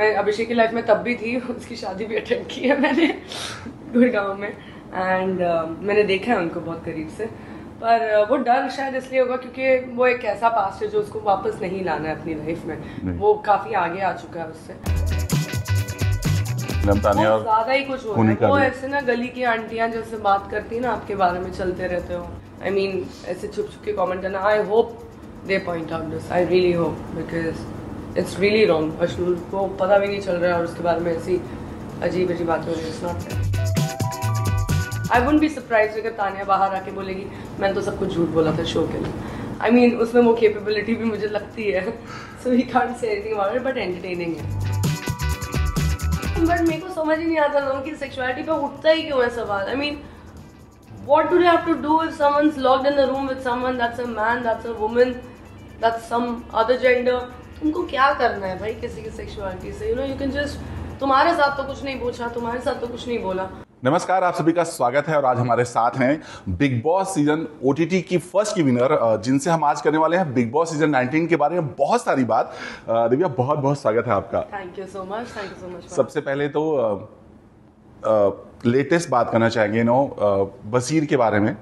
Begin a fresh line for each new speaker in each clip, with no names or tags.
मैं अभिषेक की लाइफ में तब भी थी, उसकी शादी भी अटेंड की है मैंने गुड़गांव में, एंड मैंने देखा है उनको बहुत करीब से। पर वो डर शायद इसलिए होगा क्योंकि वो एक ऐसा पास्ट है जो उसको वापस नहीं लाना है अपनी लाइफ में। वो काफी आगे आ चुका है उससे, ज्यादा ही कुछ हो रहा है। वो ऐसे ना गली की आंटियां जैसे बात करती है ना, आपके बारे में चलते रहते हो, I mean, ऐसे छुप छुप के कमेंट करना। I hope they point out this, I really hope, because it's really wrong. Ashnoor को पता भी नहीं चल रहा है और उसके बारे में ऐसी अजीब अजीब बातें हो रही है। It's not fair. I wouldn't be surprised अगर तानिया बाहर आके बोलेगी मैंने तो सब कुछ झूठ बोला था शो के लिए। आई मीन उसमें वो कैपेबिलिटी भी मुझे लगती है, so he can't say anything about it, but entertaining है। बट मेरे को समझ ही नहीं आता लोगों की सेक्सुअलिटी पे उठता ही क्यों है सवाल। I mean what do they have to do if someone's locked in a room with someone that's a man, that's a woman, that's some other gender? तुमको क्या करना है भाई किसी की सेक्सुअलिटी से? you can just, तुम्हारे साथ तो कुछ नहीं पूछा, तुम्हारे साथ तो कुछ नहीं बोला।
नमस्कार, आप सभी का स्वागत है और आज हमारे साथ हैं बिग बॉस सीजन OTT की फर्स्ट की विनर, जिनसे हम आज करने वाले हैं बिग बॉस सीजन 19 के बारे में बहुत सारी बात। दिव्या, बहुत बहुत स्वागत है आपका।
Thank you so much, thank you so much.
सबसे पहले तो लेटेस्ट बात करना चाहेंगे बसीर के बारे में।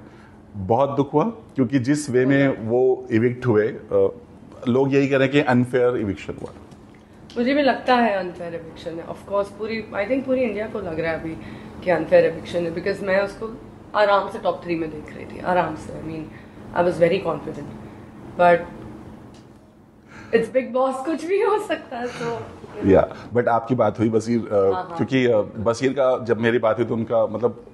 बहुत दुख हुआ क्योंकि जिस वे में वो इविक्ट हुए, लोग यही कह रहे हैं कि अनफेयर इविक्शन हुआ।
मुझे भी लगता है अनफेयर इविक्शन है। ऑफ कोर्स आई थिंक पूरी इंडिया को लग रहा है अभी कि अनफेयर इविक्शन है, बिकॉज मैं उसको आराम से टॉप 3 में देख रही थी, आराम से। I mean I was very confident, but it's big boss, कुछ भी हो सकता है। तो
या बट आपकी बात हुई बसीर, क्योंकि बसीर का जब मेरी बात हुई तो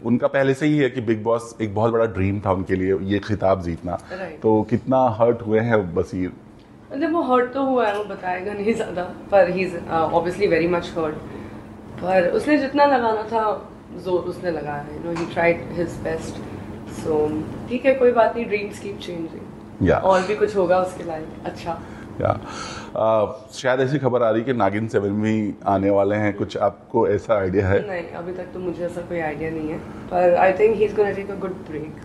उनका पहले से ही है कि बिग बॉस एक बहुत बड़ा ड्रीम था उनके लिए, ये खिताब जीतना। तो कितना हर्ट हुए हैं बसीर?
मतलब वो हर्ट तो हुआ है, वो बताएगा नहीं ज्यादा, पर he is obviously very much hurt. पर उसने जितना लगाना था जोर उसने लगाया है। He tried his best, so ठीक है, कोई बात नहीं। ड्रीम्स कीप चेंजिंग, और भी कुछ होगा उसके लायक अच्छा।
शायद ऐसी खबर आ रही कि नागिन 7 भी आने वाले हैं, कुछ आपको ऐसा आइडिया है?
नहीं, अभी तक तो मुझे ऐसा कोई आइडिया नहीं है, पर I think he is gonna take a good break.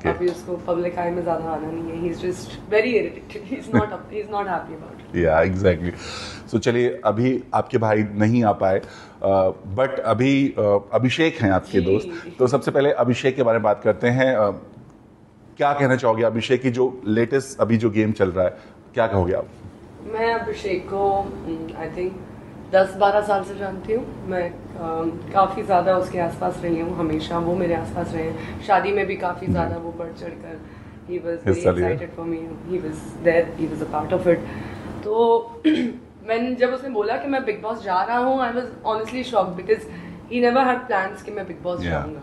अभी उसको पब्लिक आई में ज्यादा आना नहीं है। He is just very irritated, he is not happy about it.
Yeah exactly. So चलिए, अभी आपके भाई नहीं आ पाए, बट अभी अभिषेक हैं आपके दोस्त। तो सबसे पहले अभिषेक के बारे में बात करते हैं। क्या कहना चाहोगे अभिषेक की जो लेटेस्ट अभी जो गेम चल रहा है, क्या कहोगे आप?
मैं अभिषेक को आई थिंक 10-12 साल से जानती हूँ। मैं काफ़ी ज़्यादा उसके आसपास रही हूँ, हमेशा वो मेरे आसपास रहे हैं। शादी में भी काफ़ी ज़्यादा वो बढ़ चढ़ कर, he was very excited for me, he was there, he was a part of it. तो मैंने जब उसने बोला कि मैं बिग बॉस जा रहा हूँ, I was honestly shocked, because he never had plans कि मैं बिग बॉस जाऊँगा।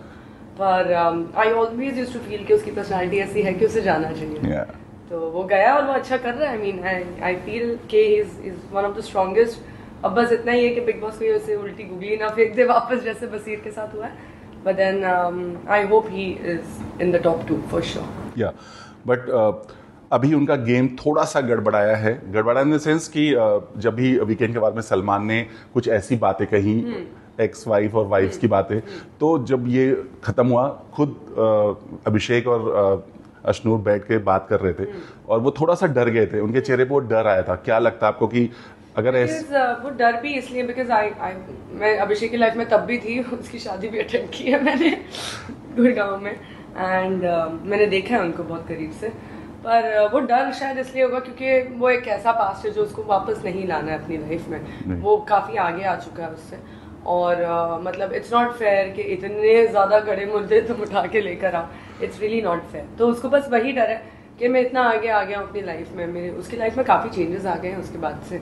पर I always used to feel कि उसकी पर्सनैलिटी ऐसी है कि उसे जाना चाहिए। तो वो गया और वो अच्छा कर रहा है। आई मीन आई फील के he is one of the strongest. अब बस इतना ही है कि बिग बॉस को उसे उल्टी गुगली ना फेंक दे वापस, जैसे बसीर के साथ हुआ है। But then I hope he is in the top 2 for sure.
Yeah but अभी उनका गेम थोड़ा सा गड़बड़ाया है, गड़बड़ा इन द सेंस कि जब भी वीकेंड के बाद में सलमान ने कुछ ऐसी बातें कही, एक्स वाइफ और वाइफ्स की बातें, तो जब ये खत्म हुआ, खुद अभिषेक और अश्नूर बैठ के बात कर रहे थे और वो थोड़ा सा डर गए थे, उनके चेहरे पे वो डर आया था। क्या लगता है आपको कि अगर
वो डर भी इसलिए बिकॉज मैं अभिषेक की लाइफ में तब भी थी, उसकी शादी भी अटेंड की है मैंने गुड़गांव में, एंड मैंने देखा है उनको बहुत करीब से। पर वो डर शायद इसलिए होगा क्योंकि वो एक ऐसा पास्ट है जो उसको वापस नहीं लाना है अपनी लाइफ में। वो काफ़ी आगे आ चुका है उससे, और मतलब इट्स नॉट फेयर कि इतने ज़्यादा गड़े मुर्दे तुम उठा के लेकर आओ। It's really not fair. तो उसको बस वही डर है कि मैं इतना आगे आ गया हूँ अपनी लाइफ में, मेरे उसकी लाइफ में काफ़ी चेंजेस आ गए हैं उसके बाद से।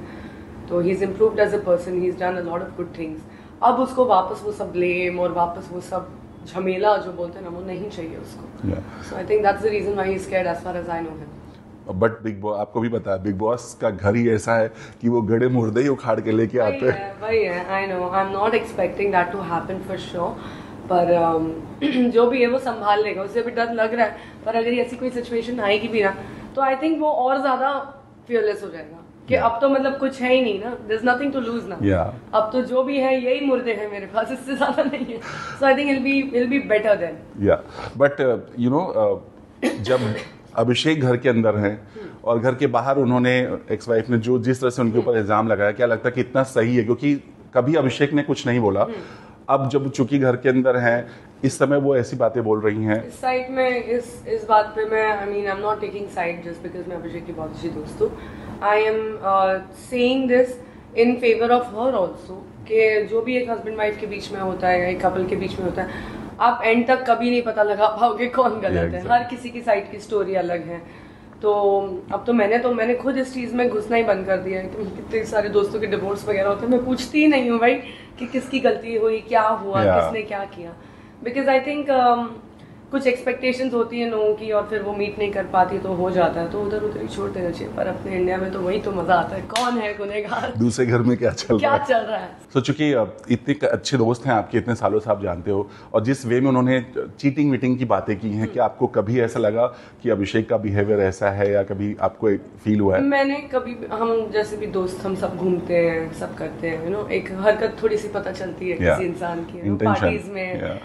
तो he is improved as a person, he is done a lot of good things. अब उसको वापस वो सब ब्लेम और वापस वो सब झमेला जो बोलते हैं ना, वो नहीं चाहिए उसको। So I think that's the reason why he is scared as far as I know him.
But Bigg Boss, आपको भी पता है बिग बॉस का घर ही ऐसा है कि वो गड़े मुर्दे ही उखाड़ के लेके आते हैं।
वही है, I know, I am not expecting that to happen for sure. पर जो भी है वो संभाल लेगा। उसे भी डर लग रहा है, पर अगर ऐसी कोई सिचुएशन आएगी भी ना, तो आई थिंक वो और ज्यादा फियरलेस हो जाएगा कि अब तो मतलब कुछ है ही नहीं ना, there is nothing to lose ना। अब तो जो भी है यही मुर्दे हैं मेरे पास, इससे ज्यादा नहीं है। So I think it be better then.
Yeah but you know, जब अभिषेक घर के अंदर हैं और घर के बाहर उन्होंने एक्स वाइफ ने जो जिस तरह से उनके ऊपर इल्जाम लगाया, क्या लगता है कि इतना सही है? क्योंकि कभी अभिषेक ने कुछ नहीं बोला, अब जब चूंकि घर के अंदर हैं इस समय वो ऐसी बातें बोल रही हैं।
इस साइड में इस बात पे मैं आई am not taking side just because मैं अभिषेक की बहुत अच्छी दोस्त हूँ। I am saying this in favour of her also कि जो भी एक हस्बैंड वाइफ के बीच में होता है, एक कपल के बीच में होता है, आप एंड तक कभी नहीं पता लगा पाओगे कौन गलत है। हर किसी की साइड की स्टोरी अलग है। तो अब तो मैंने खुद इस चीज़ में घुसना ही बंद कर दिया है कि कितने सारे दोस्तों के डिवोर्स वगैरह होते हैं, मैं पूछती ही नहीं हूँ भाई कि किसकी गलती हुई, क्या हुआ, किसने क्या किया। बिकॉज आई थिंक कुछ एक्सपेक्टेशंस होती है लोगों की और फिर वो मीट नहीं कर पाती तो हो जाता है, तो उधर उधर ही छोड़ देना चाहिए। पर अपने इंडिया में तो वही तो मजा आता है, कौन है गुनहगार,
दूसरे घर में क्या चल
रहा है।
तो चूंकि इतने अच्छे दोस्त हैं आपके, इतने सालों से आप जानते हो, और जिस वे में उन्होंने चीटिंग वीटिंग की बातें की हैं, कि आपको कभी ऐसा लगा कि अभिषेक का बिहेवियर ऐसा है, या कभी आपको एक फील हुआ है?
मैंने कभी, हम जैसे भी दोस्त हम सब घूमते हैं, सब करते हैं, एक हरकत थोड़ी सी पता चलती है किसी इंसान की, पार्टीज में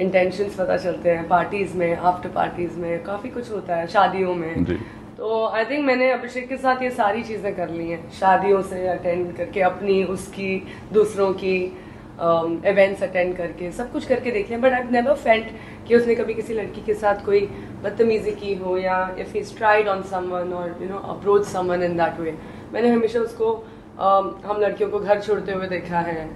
इंटेंशंस पता चलते हैं, पार्टीज में, आफ्टर पार्टीज में काफी कुछ होता है, शादियों में। तो आई थिंक मैंने अभिषेक के साथ ये सारी चीजें कर ली हैं, शादियों से अटेंड करके, अपनी, उसकी, दूसरों की इवेंट्स अटेंड करके, सब कुछ करके देख लिया। बट आई नेवर फेल्ट कि उसने कभी किसी लड़की के साथ कोई बदतमीजी की हो, या if he tried on someone और approach someone in that way. मैंने हमेशा उसको हम लड़कियों को घर छोड़ते हुए देखा है,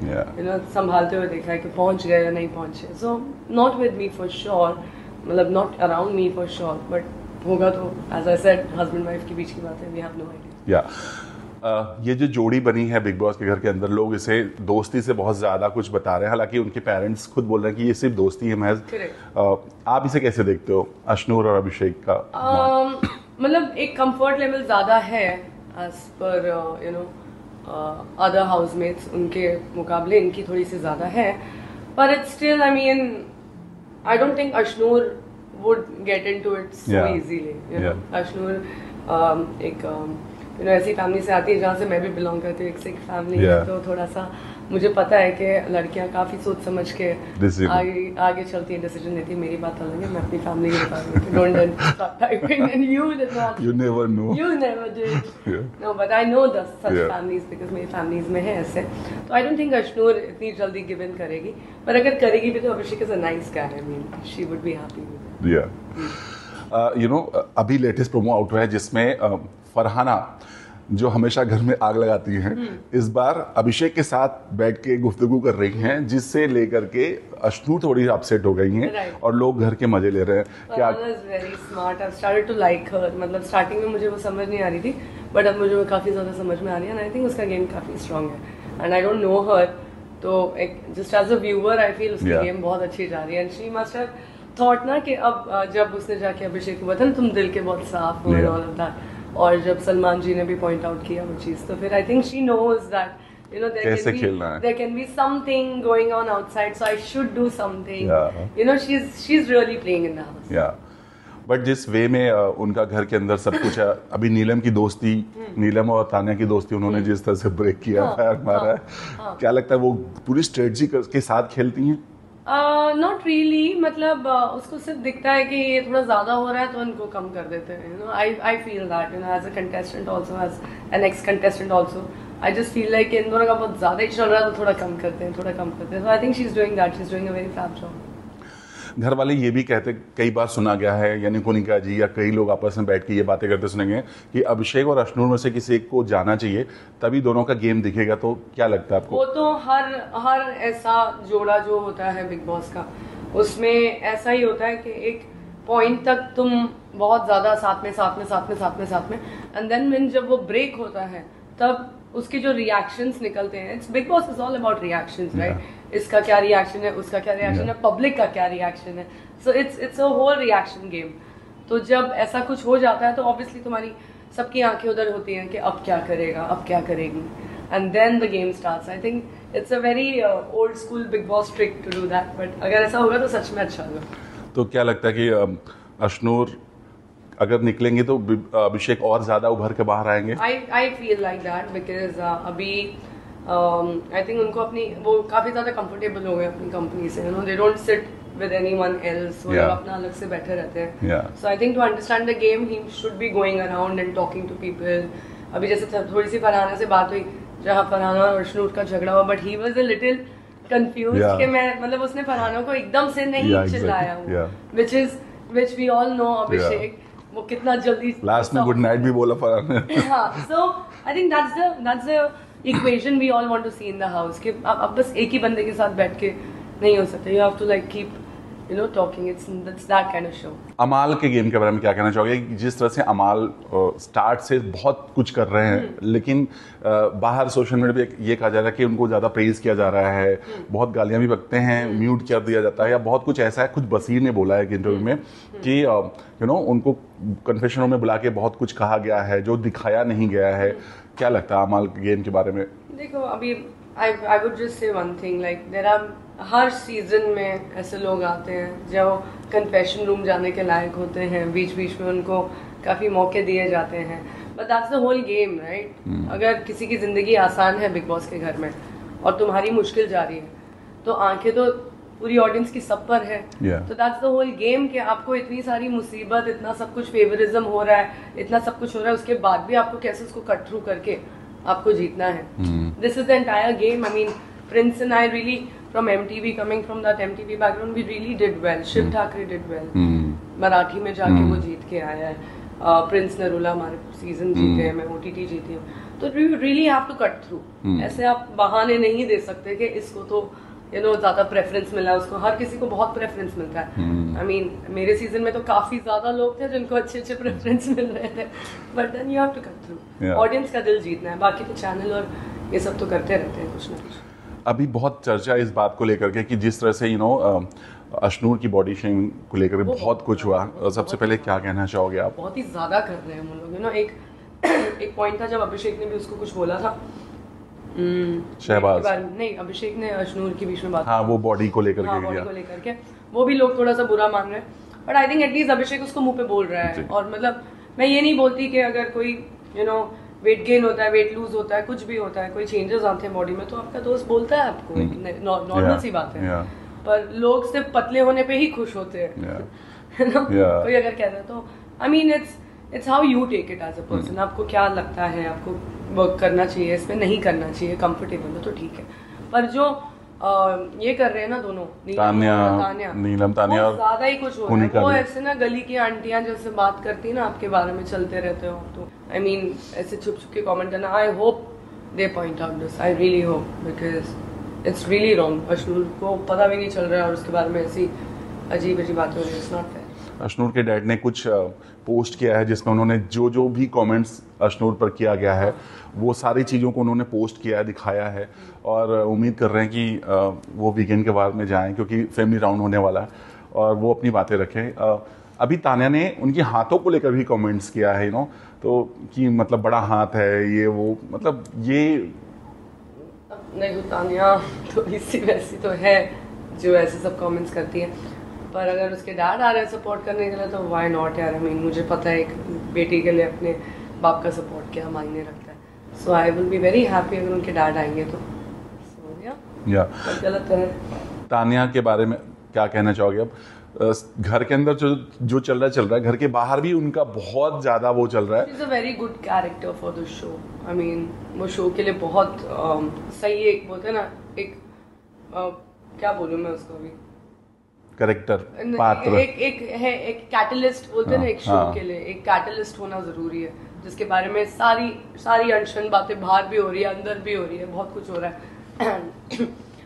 संभालते हुए देखा है कि पहुंच गए या नहीं पहुंचे। So not with me for sure, मतलब not around me for sure, but होगा तो as I said husband wife के बीच की बात है, वी हैव नो आइडिया।
ये जो जोड़ी बनी है बिग बॉस के घर के अंदर, लोग इसे दोस्ती से बहुत ज्यादा कुछ बता रहे हैं, हालांकि उनके पेरेंट्स खुद बोल रहे हैं कि ये सिर्फ दोस्ती है महज। आप इसे कैसे देखते हो, अश्नूर और अभिषेक का?
मतलब एक कंफर्ट लेवल ज्यादा है एज पर अदर हाउसमेट्स, उनके मुकाबले इनकी थोड़ी सी ज्यादा है। पर it's still, I mean, I don't think Ashnoor would get into it so easily. Ashnoor एक ऐसी फैमिली से आती है जहाँ से मैं भी बिलोंग करती हूँ, एक सिख फैमिली है, तो थोड़ा सा मुझे पता है कि लड़कियां काफी सोच समझ के आगे चलती हैं, डिसीजन लेती है। मेरी बात अलग है, मैं अपनी फैमिली के बारे में don't start typing and you never know, you never did, no, but I know the such families because मेरी फैमिलीज में है ऐसे। तो आई डोंट थिंक अश्नूर इतनी जल्दी गिव इन करेगी, पर अगर करेगी भी तो Abhishek is a nice guy, I mean she would be happy with
it. अभी लेटेस्ट प्रोमो आउट हुआ है जिसमें फरहाना, जो हमेशा घर में आग लगाती हैं, इस बार अभिषेक के साथ बैठ के गुफ्तगू कर रही हैं, जिससे लेकर के अश्नूर थोड़ी अपसेट हो गई हैं और लोग घर के मजे ले रहे हैं।
क्या very smart, I started to like her. मतलब स्टार्टिंग में मुझे वो समझ नहीं आ रही थी, बट अब मुझे वो काफी ज्यादा समझ में आ रही है, एंड आई थिंक उसका गेम काफी स्ट्रांग है, and I don't know her, तो एक just as a viewer I feel उसकी गेम बहुत अच्छी जा रही है। And she must have thought ना कि अब जब उसने जाके अभिषेक को बताया तुम दिल के बहुत साफ हो, ऑल ऑफ दैट, और जब सलमान जी ने भी पॉइंट आउट किया वो चीज, तो फिर I think she knows that there can be something going on outside, so I should do something. She's really playing in the house.
But जिस वे में उनका घर के अंदर सब कुछ है, अभी नीलम की दोस्ती, नीलम और तान्या की दोस्ती उन्होंने जिस तरह से ब्रेक किया, फायर मारा है, क्या लगता है वो पूरी स्ट्रेटजी के साथ खेलती हैं?
नॉट रियली, मतलब उसको सिर्फ दिखता है कि ये थोड़ा ज्यादा हो रहा है तो इनको कम कर देते हैं। I feel that as a contestant also, as an ex contestant also, I just feel like in दोनों का बहुत ज्यादा ही चल रहा है तो थोड़ा कम करते हैं, थोड़ा कम करते हैं। So I think she is doing that, she is doing a very fab job.
घर वाले ये भी कहते, कई बार सुना गया है, यानी कोनिका जी या कई लोग आपस में बैठ के ये बातें करते सुनेंगे कि अभिषेक और अश्नूर में से किसी एक को जाना चाहिए, तभी दोनों का गेम दिखेगा। तो क्या लगता है आपको?
वो तो हर ऐसा जोड़ा जो होता है बिग बॉस का, उसमें ऐसा ही होता है कि एक पॉइंट तक तुम बहुत ज्यादा साथ में, एंड देन व्हेन जब वो ब्रेक होता है तब उसके जो रिएक्शंस निकलते हैं, it's big Boss is all about reactions, right? इसका क्या रिएक्शन है, उसका क्या रिएक्शन है, पब्लिक का क्या रिएक्शन है, so it's a whole reaction game. तो जब ऐसा कुछ हो जाता है तो ऑब्वियसली तुम्हारी सबकी आंखें उधर होती हैं कि अब क्या करेगा, अब क्या करेगी, and then the game starts. I think it's a very old school Bigg Boss trick to do that, but अगर ऐसा होगा तो सच में अच्छा होगा।
तो क्या लगता है कि अश्नूर अगर निकलेंगे तो अभिषेक और ज्यादा उभर के बाहर आएंगे?
I feel like that because अभी आई थिंक उनको अपनी, वो काफी ज्यादा कंफर्टेबल हो गए अपनी कंपनी से, they don't sit with anyone else, वो लोग अपना अलग से बैठे रहते हैं। So I think to understand the game he should be going around and talking to people. अभी जैसे थोड़ी सी फरहाना से बात हुई जहाँ फरहान और अशनूर का झगड़ा हुआ, but he was a little confuse कि मैं मतलब उसने फरहानों को एकदम से नहीं चिल्लाया हूँ, which we all know अभिषेक वो कितना जल्दी
लास्ट में गुड नाइट भी बोला फरहान ने।
हाँ, so I think that's the equation we all want to see in the house कि अब बस एक ही बंदे के साथ बैठ के नहीं हो सकता, you have to like keep talking. It's that kind of show.
अमाल के गेम के बारे में क्या कहना चाहोगे? जिस तरह से अमाल स्टार्ट से बहुत कुछ कर रहे हैं, लेकिन बाहर सोशल मीडिया पे ये कहा जा रहा है कि उनको ज़्यादा प्रेज किया जा रहा है, बहुत गालियां भी बकते हैं, म्यूट कर दिया जाता है, या बहुत कुछ ऐसा है, कुछ बसीर ने बोला है इंटरव्यू में कि उनको कन्फेशनों में बुला के बहुत कुछ कहा गया है जो दिखाया नहीं गया है। क्या लगता है अमाल के गेम के बारे में?
देखो, अभी I would just say one thing, like there are her season में ऐसे लोग आते हैं जो कन्फेशन रूम जाने के लायक होते हैं, बीच बीच में उनको काफ़ी मौके दिए जाते हैं, but that's the whole game, right? अगर किसी की ज़िंदगी आसान है बिग बॉस के घर में और तुम्हारी मुश्किल जा रही है, तो आंखें तो पूरी ऑडियंस की सब पर है, तो दैट्स द होल गेम कि आपको इतनी सारी मुसीबत, इतना सब कुछ फेवरिज्म हो रहा है, इतना सब कुछ हो रहा है, उसके बाद भी आपको कैसे उसको कट थ्रू करके आपको जीतना है. This is the entire game. I mean, Prince and I really, from MTV, coming from that MTV background, we really did well. Shiv Thakre did well. Marathi में जाके वो जीत के आया है. प्रिंस नरूला हमारे सीजन जीते हैं, मैं OTT जीती हूँ. तो you really have to cut through. ऐसे आप बहाने नहीं दे सकते कि इसको तो ज्यादा प्रेफरेंस मिला, उसको हर किसी को बहुत प्रेफरेंस मिलता है. I mean, मेरे सीजन में तो काफी ज्यादा लोग थे जिनको अच्छे अच्छे प्रेफरेंस मिल रहे थे, but then you have to cut through. Audience का दिल जीतना है, बाकी तो चैनल और ये सब तो करते रहते हैं कुछ ना कुछ.
अभी बहुत चर्चा इस बात को लेकर के कि जिस तरह से अशनूर की बॉडी शेमिंग को लेकर बहुत कुछ हुआ. सबसे पहले क्या कहना चाहोगे आप?
बहुत ही ज्यादा कर रहे हैं हम लोग. एक पॉइंट था जब अभिषेक ने भी उसको कुछ बोला था,
शहबाज
नहीं, अभिषेक ने अशनूर के बीच में बात,
हाँ, वो बॉडी को लेकर
के वो भी लोग थोड़ा सा बुरा मान रहे हैं, बट आई थिंक एटलीस्ट अभिषेक उसको मुंह पे बोल रहा है. और मतलब मैं ये नहीं बोलती कि अगर कोई वेट गेन होता है, वेट लूज होता है, कुछ भी होता है, कोई चेंजेस आते हैं बॉडी में, तो आपका दोस्त बोलता है आपको, नॉर्मल सी बात है. पर लोग सिर्फ पतले होने पे ही खुश होते हैं, कोई अगर कहता है तो I mean it's how you take it as a person. आपको क्या लगता है, आपको वर्क करना चाहिए, इसमें नहीं करना चाहिए, कंफर्टेबल हो तो ठीक है. पर जो ये कर रहे हैं ना दोनों,
नीलम तानिया और
ज्यादा ही कुछ हो रहा है. वो ऐसे ना गली की आंटियां जैसे बात करती है ना आपके बारे में, चलते रहते हो, तो आई मीन ऐसे छुप छुप के कमेंट करना. I hope they point out this, I really hope, because it's really wrong. Ashnoor को पता भी नहीं चल रहा है और उसके बारे में ऐसी अजीब अजीब बातें हो रही है. It's not fair.
अशनूर के डैड ने कुछ पोस्ट किया है जिसमें उन्होंने जो भी कमेंट्स अशनूर पर किया गया है वो सारी चीज़ों को उन्होंने पोस्ट किया है, दिखाया है, और उम्मीद कर रहे हैं कि वो वीकेंड के बाद में जाएं क्योंकि फैमिली राउंड होने वाला है और वो अपनी बातें रखें. अभी तानिया ने उनके हाथों को लेकर भी कमेंट्स किया है तो कि मतलब बड़ा हाथ है ये वो, मतलब ये
नहीं, तानिया थोड़ी सी वैसी तो है जो ऐसे सब कमेंट्स करती है, पर अगर उसके डैड आ रहे हैं सपोर्ट करने के लिए तो व्हाई नॉट यार. आई मीन मुझे पता है एक बेटी के लिए अपने बाप का सपोर्ट क्या मायने रखता है. So I will be very happy अगर उनके डैड आएंगे तो.
या
गलत है.
तानिया के बारे में क्या कहना चाहोगे? अब घर के अंदर जो चल रहा है, घर के बाहर भी उनका बहुत ज्यादा वो चल रहा है.
Is a very good character for the show. I mean वो शो के लिए बहुत सही, एक बोलते हैं ना, एक क्या बोलूं मैं उसको अभी,
कैरेक्टर, पात्र,
एक कैटलिस्ट बोलते हैं ना एक शो के लिए. एक कैटलिस्ट होना जरूरी है जिसके बारे में सारी अनशन बातें बाहर भी हो रही है, अंदर भी हो रही है, बहुत कुछ हो रहा है.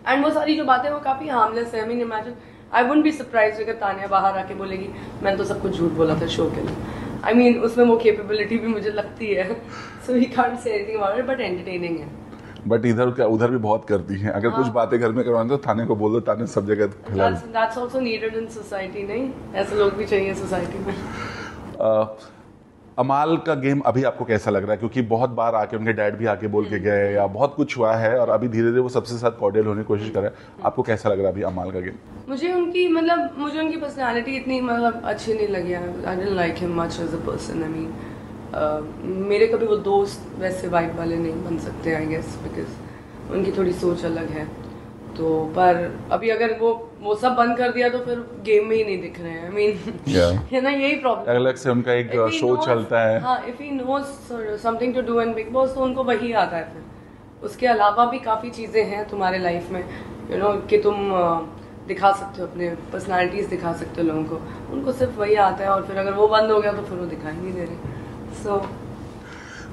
एंड वो सारी जो बातें वो काफी हार्मलेस है. I mean imagine, I wouldn't be surprised अगर तानिया बाहर आके बोलेगी मैंने तो सब कुछ झूठ बोला था शो के लिए. आई मीन उसमें वो कैपेबिलिटी भी मुझे लगती है. So we can't say anything about it, but entertaining है.
बट उधर भी बहुत करती हैं. अगर कुछ बातें घर में करवाना तो थाने को बोल दो, थाने सब जगह खिला.
That's also needed in society. नहीं, ऐसे लोग भी चाहिए सोसाइटी में.
अमाल का गेम अभी आपको कैसा लग रहा है? क्योंकि बहुत बार आके उनके डैड भी आके बोल के गए या बहुत कुछ हुआ है और अभी धीरे धीरे वो सबसे साथ कॉर्डियल होने की कोशिश कर रहे हैं. आपको कैसा लग रहा है अभी अमाल का गेम?
मुझे उनकी पर्सनालिटी इतनी अच्छी नहीं लगी. I didn't like him much as a person. I mean मेरे कभी वो दोस्त वैसे वाइब वाले नहीं बन सकते, आई गेस, बिकॉज उनकी थोड़ी सोच अलग है. तो पर अभी अगर वो सब बंद कर दिया तो फिर गेम में ही नहीं दिख रहे हैं. आई मीन है ना, यही प्रॉब्लम.
अलग से उनका एक शो चलता है.
हाँ, if he knows something to do in Bigg Boss तो उनको वही आता है फिर. उसके अलावा भी काफ़ी चीज़ें हैं तुम्हारे लाइफ में कि तुम दिखा सकते हो, अपने पर्सनालिटीज़ दिखा सकते हो लोगों को। उनको सिर्फ वही आता है, और फिर अगर वो बंद हो गया तो फिर वो दिखाई नहीं दे रहे। सो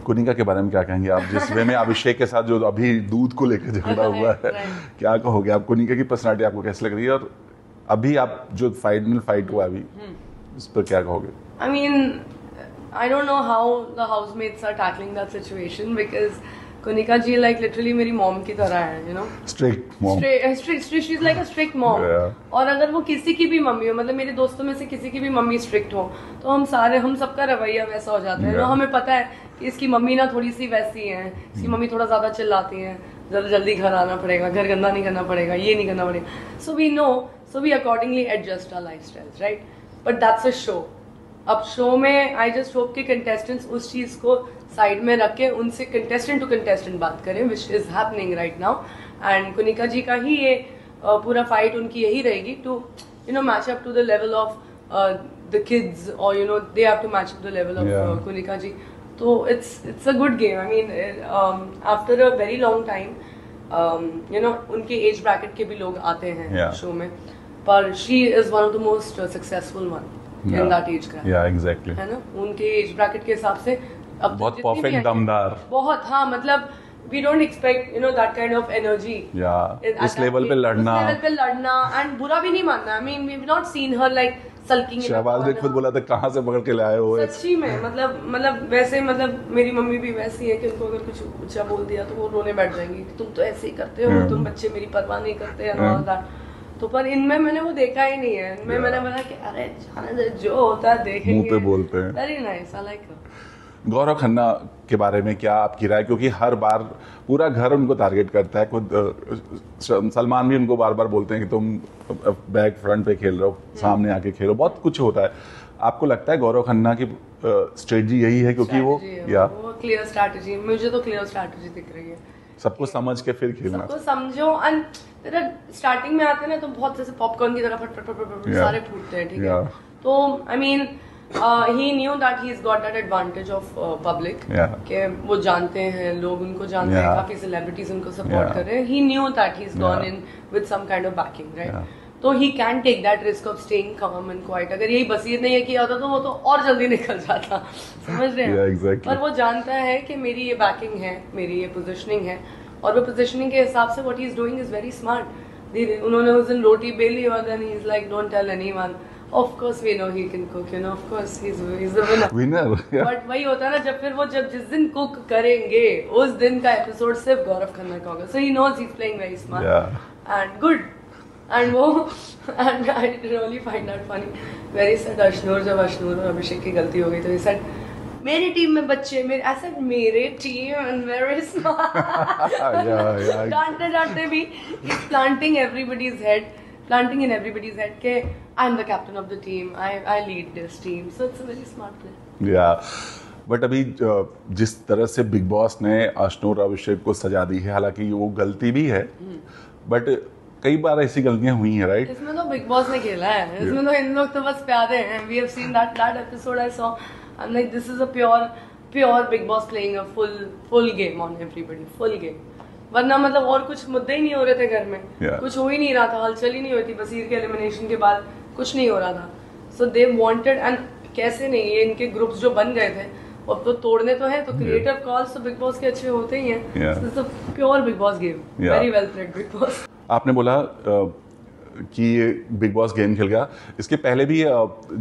कुनिका के बारे में क्या कहेंगे आप, जिस वे में अभिषेक के साथ जो अभी दूध को लेकर झगड़ा हुआ है, क्या कहोगे आप? कुनिका की पर्सनालिटी आपको कैसी लग रही है, और अभी आप जो फाइनल फाइट हुआ अभी उस पर क्या कहोगे?
I mean, I don't know how the housemates are tackling that situation because Kunika ji like literally मेरी mom की तरह है,
Strict mom.
She's like a strict mom.
Yeah.
और अगर वो किसी की भी मम्मी हो, मतलब मेरे दोस्तों में से किसी की भी मम्मी स्ट्रिक्ट हो, तो हम सबका रवैया वैसा हो जाता है। हमें पता है कि इसकी मम्मी ना थोड़ी सी वैसी है, इसकी मम्मी थोड़ा ज्यादा चिल्लाती है, जल्दी घर आना पड़ेगा, घर गंदा नहीं करना पड़ेगा, ये नहीं करना पड़ेगा। So we know, so we accordingly adjust our lifestyles, right? But that's a show. अब शो में आई जस्ट होप कि कंटेस्टेंट्स उस चीज़ को साइड में रख के उनसे कंटेस्टेंट टू कंटेस्टेंट बात करें, which is happening right now. And Kunika ji का ही ये पूरा फाइट उनकी यही रहेगी to match up to the level of the kids, और they have to match up the level of Kunika ji. तो it's a good game. I mean after a very long time उनके एज ब्रैकेट के भी लोग आते हैं शो में, पर she is one of the most successful one in that age group.
Yeah, exactly.
है ना, उनके एज ब्रैकेट के हिसाब से अब
बहुत परफेक्ट दमदार,
बहुत, हाँ, मतलब we don't expect that kind of energy.
Yeah. उस लेवल पे लड़ना
and बुरा भी नहीं मानना। I mean we've not seen her like sulking.
Shahbaz ने खुद बोला था कहाँ से पकड़ के लाए हो।
सच्ची में मतलब वैसे मेरी मम्मी भी वैसी है कि उनको अगर कुछ ऊंचा बोल दिया तो वो रोने बैठ जाएंगी, तुम तो ऐसे ही करते हो, तुम बच्चे मेरी परवाह नहीं करते and all that। तो पर इनमें मैंने वो देखा ही नहीं है। इनमें मैंने बोला कि अरे जाने दे, जो होता है देखेंगे,
मुंह पे बोलते हैं।
Very nice, I like.
Gaurav Khanna के बारे में क्या आपकी राय? क्योंकि हर बार पूरा घर उनको टारगेट करता है, खुद सलमान भी उनको बार बार बोलते हैं कि तुम बैक फ्रंट पे खेल रहे हो, सामने आके खेलो, बहुत कुछ होता है। आपको लगता है गौरव खन्ना की स्ट्रेटजी यही है? क्योंकि वो
क्लियर स्ट्रैटेजी, मुझे तो क्लियर स्ट्रैटेजी दिख रही है,
सबको समझ के फिर खेलना,
सबको समझो। एंड स्टार्टिंग में आते हैं ना तो बहुत जैसे पॉपकॉर्न की तरह फट फट फट सारे फूटते हैं, ठीक है। तो I mean he knew that he has got that advantage of public, कि वो जानते हैं, लोग उनको जानते हैं, काफी सेलिब्रिटीज उनको सपोर्ट कर रहे हैं। He knew that he has gone in with some kind of backing, right. तो he can take that risk of staying calm and quiet. अगर यही बसीर ने ये किया होता तो वो तो और जल्दी निकल जाता, समझ रहे हैं?
exactly.
पर वो जानता है कि मेरी ये बैकिंग है, मेरी ये पोजिशनिंग है, और वो पोजिशनिंग के हिसाब से what he is doing is very smart. उन्होंने उस दिन रोटी बेली और then he is like don't tell anyone, of course we know he can cook, of course he is the winner. But वही होता है ना, जब जिस दिन कुक करेंगे उस दिन का एपिसोड सिर्फ गौरव खन्ना का होगा। So he knows he is playing very smart and good. And I really find that funny, very sad. जब अशनूर और अभिषेक की गलती हो गई तो ही सेड मेरी टीम में बच्चे, मेरे टीम एंड वेरी स्मार्ट, डांटते भी planting everybody's head, planting in everybody's head के I am the captain of the team, I lead this team. So it's a very smart play.
Yeah but अभी जिस तरह से बिग बॉस ने अशनूर अभिषेक को सजा दी है, हालांकि वो गलती भी है, बट कई बार ऐसी गलतियां हुई हैं, राइट?
इसमें तो बिग बॉस ने खेला है, इसमें तो इन लोग तो बस प्यारे हैं। We have seen that episode I saw, I am like this is a pure Bigg Boss playing a full game on everybody, full game. वरना मतलब और कुछ मुद्दे ही नहीं हो रहे थे घर में, कुछ हो ही नहीं रहा था, हलचल ही नहीं हुई थी। बसीर के एलिमिनेशन के बाद कुछ नहीं हो रहा था। सो दे वांटेड, एंड कैसे नहीं, ये इनके ग्रुप्स जो बन गए थे अब तो तोड़ने तो है, तो क्रिएटिव कॉल्स तो बिग बॉस के अच्छे होते ही हैं। This is a pure Bigg boss game, very well played big boss.
आपने बोला कि ये बिग बॉस गेम खेल गया, इसके पहले भी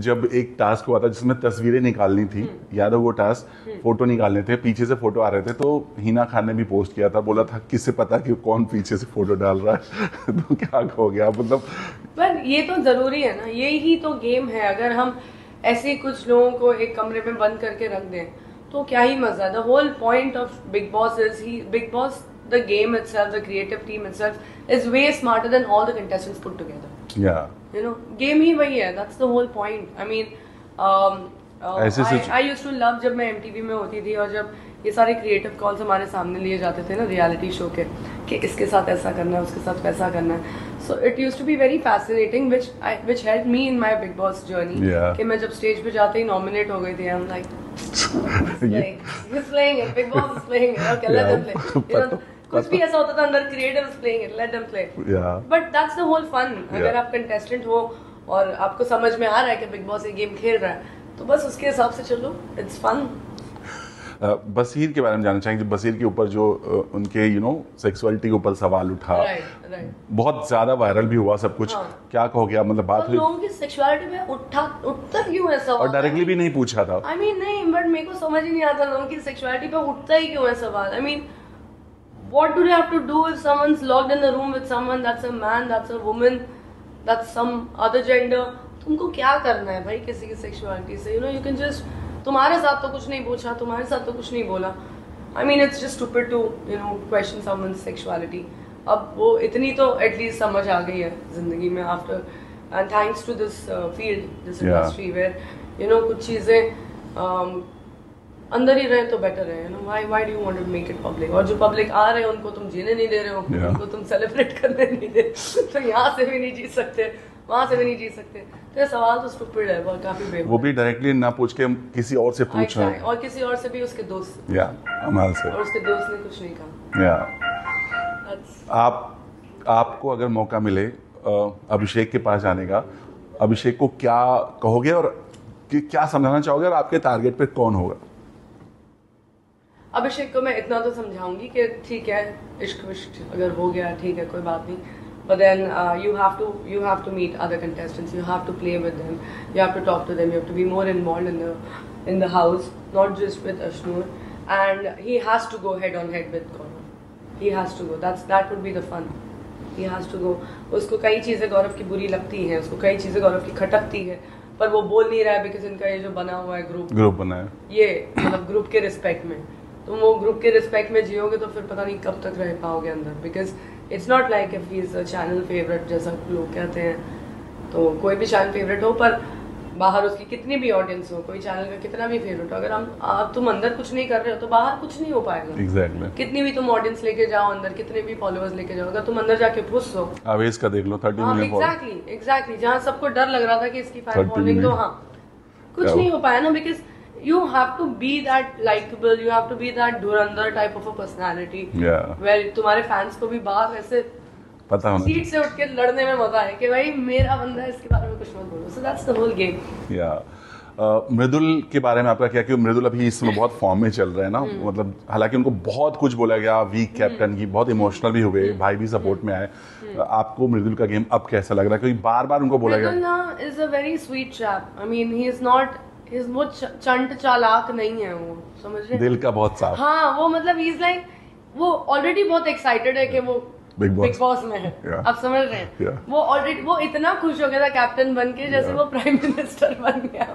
जब एक टास्क हुआ था जिसमें तस्वीरें निकालनी थी, याद है वो टास्क? फोटो निकालने थे, पीछे से फोटो आ रहे थे, तो हिना खान ने भी पोस्ट किया था, बोला था किससे पता कि कौन पीछे से फोटो डाल रहा है। तो क्या हो गया मतलब?
पर ये तो जरूरी है ना, यही तो गेम है। अगर हम ऐसे कुछ लोगों को एक कमरे में बंद करके रख दें तो क्या ही मजा। The whole point of Bigg Boss is Bigg Boss, the game itself, the creative team itself is way smarter than all the contestants put together.
Yeah.
Game ही वही है, that's the whole point. I mean, I used to love जब मैं MTV में होती थी और जब ये सारे creative calls हमारे सामने लिए जाते थे ना रियलिटी शो के, कि इसके साथ ऐसा करना है, उसके साथ वैसा करना है. So it used to be very fascinating, which helped me in my Big Boss journey. कि मैं जब स्टेज पे जाते ही नॉमिनेट हो गई थी, I'm like, he's playing it, Big Boss is playing it, okay, let him play. कुछ भी ऐसा होता था अंदर creatives playing it, let them play, but that's the whole fun. अगर आप कंटेस्टेंट हो और आपको समझ में आ रहा है कि बिग बॉस ये गेम खेल रहा है, तो बस उसके हिसाब से चलो, इट्स फन।
बसीर के बारे में जानना चाहेंगे, बसीर के ऊपर जो उनके सेक्सुअलिटी के ऊपर सवाल उठा,
राइट,
बहुत ज्यादा वायरल भी हुआ सब कुछ। क्या कहोगे आप, मतलब बात हुई
लोगों की सेक्सुअलिटी में उठता क्यों है सवाल?
और डायरेक्टली भी नहीं पूछा था।
I mean, नहीं, बट मेरे को समझ ही नहीं आता लोगों की सेक्सुअलिटी पे उठता ही क्यों है सवाल। I mean, what do they have to do if someone's locked in the room with someone that's a man, that's a woman, that's some other gender? तुमको क्या करना है भाई किसी की सेक्सुअलिटी से? You can just, तुम्हारे साथ तो कुछ नहीं पूछा, तुम्हारे साथ तो कुछ नहीं बोला। I mean, it's just stupid to question someone's sexuality. अब वो इतनी तो एटलीस्ट समझ आ गई है जिंदगी में after, and thanks to this field, this industry, where कुछ चीजें अंदर ही रहे तो बेटर है। Why do you want to make it public? और जो पब्लिक आ रहे हैं उनको तुम जीने नहीं दे रहे हो, उनको तुम सेलिब्रेट करने नहीं दे, तो यहाँ से भी नहीं जी सकते, वहां से भी नहीं जी सकते। तो ये सवाल तो स्टूपिड है, बहुत काफी बेवकूफ।
वो भी डायरेक्टली ना पूछ के किसी और से पूछ रहे हैं,
और किसी और से भी, उसके दोस्त से,
अमाल से,
और उसके दोस्त ने कुछ नहीं कहा।
आपको अगर मौका मिले अभिषेक के पास जाने का, अभिषेक को क्या कहोगे और क्या समझाना चाहोगे, और आपके टारगेट पे कौन होगा?
अभिषेक को मैं इतना तो समझाऊंगी कि ठीक है, इश्क विश्क अगर हो गया ठीक है, कोई बात नहीं, but then you have to meet other contestants, you have to play with them, you have to talk to them, you have to be more involved in the house, not just with Ashnur, and he has to go head on head with Gaurav, he has to go, that would be the fun, he has to go। उसको कई चीजें गौरव की बुरी लगती हैं, उसको कई चीजें गौरव की खटकती है, पर वो बोल नहीं रहा है बिकॉज इनका ये जो बना हुआ है ग्रुप बना है, ये मतलब ग्रुप के रिस्पेक्ट में, तुम वो ग्रुप के रिस्पेक्ट में जियोगे तो फिर पता नहीं कब तक रह पाओगे अंदर, because it's not like if he is a channel favourite जैसा लोग कहते हैं, तो कोई भी चैनल फेवरेट हो पर बाहर उसकी कितनी भी ऑडियंस हो, कोई चैनल का कितना भी फेवरेट हो, अगर तुम अंदर कुछ नहीं कर रहे हो तो बाहर कुछ नहीं हो पाएगा।
Exactly.
कितनी भी तुम ऑडियंस लेके जाओ अंदर, कितने भी फॉलोअर्स लेके जाओ, अगर तुम अंदर जाके घुस हो,
आवेश का देख लो 30 मिलियन,
एग्जैक्टली जहाँ सबको डर लग रहा था कि इसकी फैन फॉलोइंग, तो हाँ कुछ नहीं हो पाया ना, because you have to be that likable, you have to be that Dhurandhar type of a personality, where तुम्हारे फैंस को भी बाहर ऐसे
पता होना,
सीट से उठ के लड़ने में मजा है कि भाई मेरा बंदा है, इसके बारे में कुछ मत बोलो। So that's the whole game.
मृदुल के बारे में आपका क्या, कि मृदुल अभी इस समय बहुत फॉर्म में चल रहे हैं ना, मतलब हालांकि उनको बहुत कुछ बोला गया, वीक कैप्टन की, बहुत इमोशनल भी हुए, भाई भी सपोर्ट में आए, आपको मृदुल का गेम अब कैसा लग रहा है? क्योंकि बार बार उनको बोला गया,
Mridul is a very sweet chap, I mean he is not, वो चंट चालाक नहीं है, वो समझ रहे, दिल
का बहुत साफ,
हाँ वो मतलब ही इज लाइक, वो ऑलरेडी बहुत एक्साइटेड है कि वो बिग बॉस में है, आप समझ रहे हैं, वो ऑलरेडी, वो इतना खुश हो गया था कैप्टन बन के, जैसे वो प्राइम मिनिस्टर बन गया,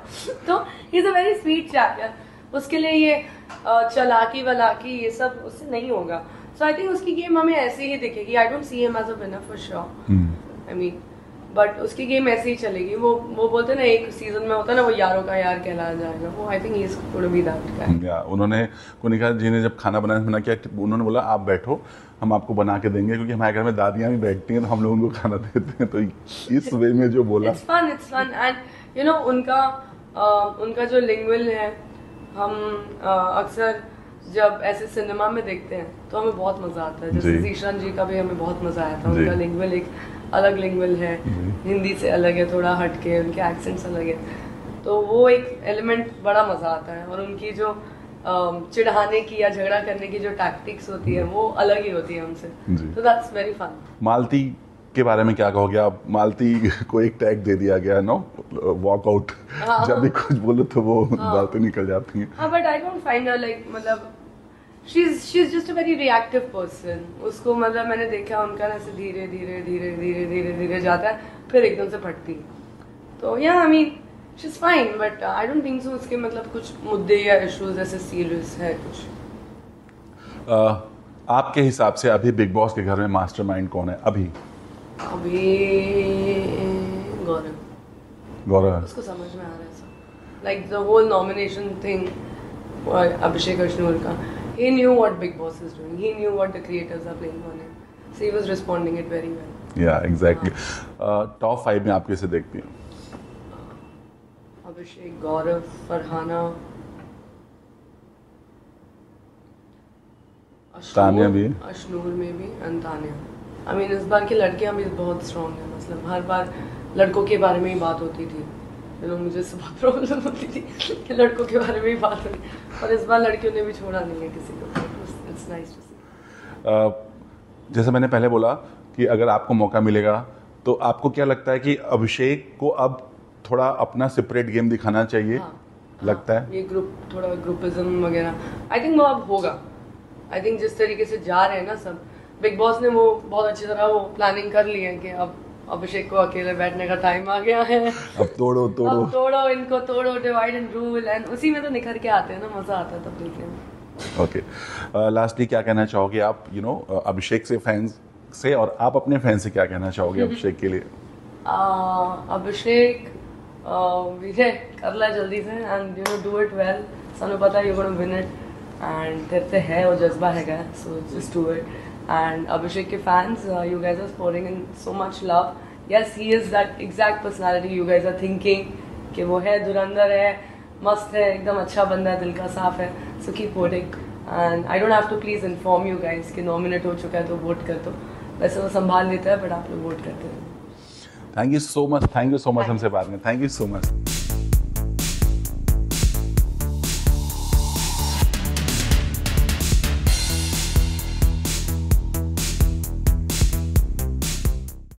तो he is a very sweet chap यार, उसके लिए ये चालाकी वलाकी ये सब उससे नहीं होगा। सो आई थिंक उसकी गेम हमें ऐसे ही दिखेगी, I don't see him as a winner for sure, I mean, but उसकी गेम ऐसे ही चलेगी, वो बोलते ना एक सीजन में होता है ना, वो यारों का यार कहलाया जाएगा, वो आई think he is gonna be that guy.
उन्होंने कोनिका जी ने जब खाना बनाने मना किया, उन्होंने बोला आप बैठो, हम आपको बना के देंगे, क्योंकि हमारे घर में दादियां भी बैठती हैं तो हम लोग उनको खाना देते हैं, तो इस वे में जो बोला,
इट्स फन एंड उनका जो लिंग्वल है, हम अक्सर जब ऐसे सिनेमा में देखते हैं तो हमें बहुत मजा आता है, जैसे जीशान जी का भी हमें बहुत मजा आया था, उनका लिंग्वल एक अलग लिंग्वल है, हिंदी से अलग है, थोड़ा हटके, उनके एक्सेंट्स अलग है, तो वो एक एलिमेंट बड़ा मजा आता है, और उनकी जो चिढ़ाने की या झगड़ा करने की जो टैक्टिक्स होती है वो अलग ही होती है हमसे, तो दैट्स वेरी फन।
मालती के बारे में क्या कहोगे आप? मालती को एक टैग दे दिया गया नो वॉकआउट, जब भी कुछ बोलो तो वो बातें निकल जाती हैं,
but I don't find her like, मतलब she's just a very reactive person, उसको मतलब मैंने देखा उनका ऐसे धीरे धीरे धीरे धीरे धीरे धीरे जाता है, फिर एकदम से फटती है, तो या आई mean she is fine, but I don't think so उसके मतलब कुछ मुद्दे या इश्यूज ऐसे सीरियस है कुछ।
आपके हिसाब से अभी बिग बॉस के घर में मास्टरमाइंड कौन है अभी? गौरव,
उसको समझ में आ रहा है सब, like the whole nomination thing, Abhishek Ashnoor का, he knew what Big Boss is doing, he knew what the creators are playing on him, so he was responding it very well.
Yeah, exactly. Top 5 में आप कैसे देखती हैं?
अभिषेक, गौरव, फरहाना,
तानिया भी,
अशनूर में भी and Tania. I mean इस बार की लड़कियां भी बहुत स्ट्रॉन्ग हैं, मतलब हर बार लड़कों के बारे में ही बात होती थी, मुझे इससे बहुत प्रॉब्लम होती थी कि लड़कों के बारे में ही बात हुई, और इस बार लड़कियों ने भी छोड़ा नहीं है किसी को। इट्स नाइस टू सी।
जैसे मैंने पहले बोला कि अगर आपको मौका मिलेगा तो आपको क्या लगता है कि अभिषेक को अब थोड़ा अपना सेपरेट गेम दिखाना चाहिए? लगता है
ये थोड़ा ग्रुपिज्म वगैरह आई थिंक वो अब होगा। आई थिंक जिस तरीके से जा रहे हैं ना सब, बिग बॉस ने वो बहुत अच्छी तरह वो प्लानिंग कर ली है कि अब अभिषेक को अकेले बैठने का टाइम आ गया है।
अब तोड़ो
अब तोड़ो इनको, तोड़ो, डिवाइड एंड रूल, एंड उसी में तो निखर के आते हैं ना, मजा आता है तब देखने में।
ओके, लास्टली क्या कहना चाहोगे आप अभिषेक से, फैंस से, और आप अपने फैंस से क्या कहना चाहोगे अभिषेक के लिए?
अभिषेक विजय कर ला जल्दी से एंड डू इट वेल। सबने पता है you gonna win it and तेरे से है वो जज्बा है, so just do it. And Abhishek के fans, you guys are pouring in so much love. Yes, he is that exact personality you guys are thinking कि वो है, धुरंधर है, मस्त है, एकदम अच्छा बंदा है, दिल का साफ है। So keep voting and I don't have to please inform you guys कि नॉमिनेट हो चुका है तो वोट कर दो। वैसे वो संभाल लेता है बट आप लोग वोट करते हैं।
थैंक यू सो मच हमसे बात में। Thank you so much.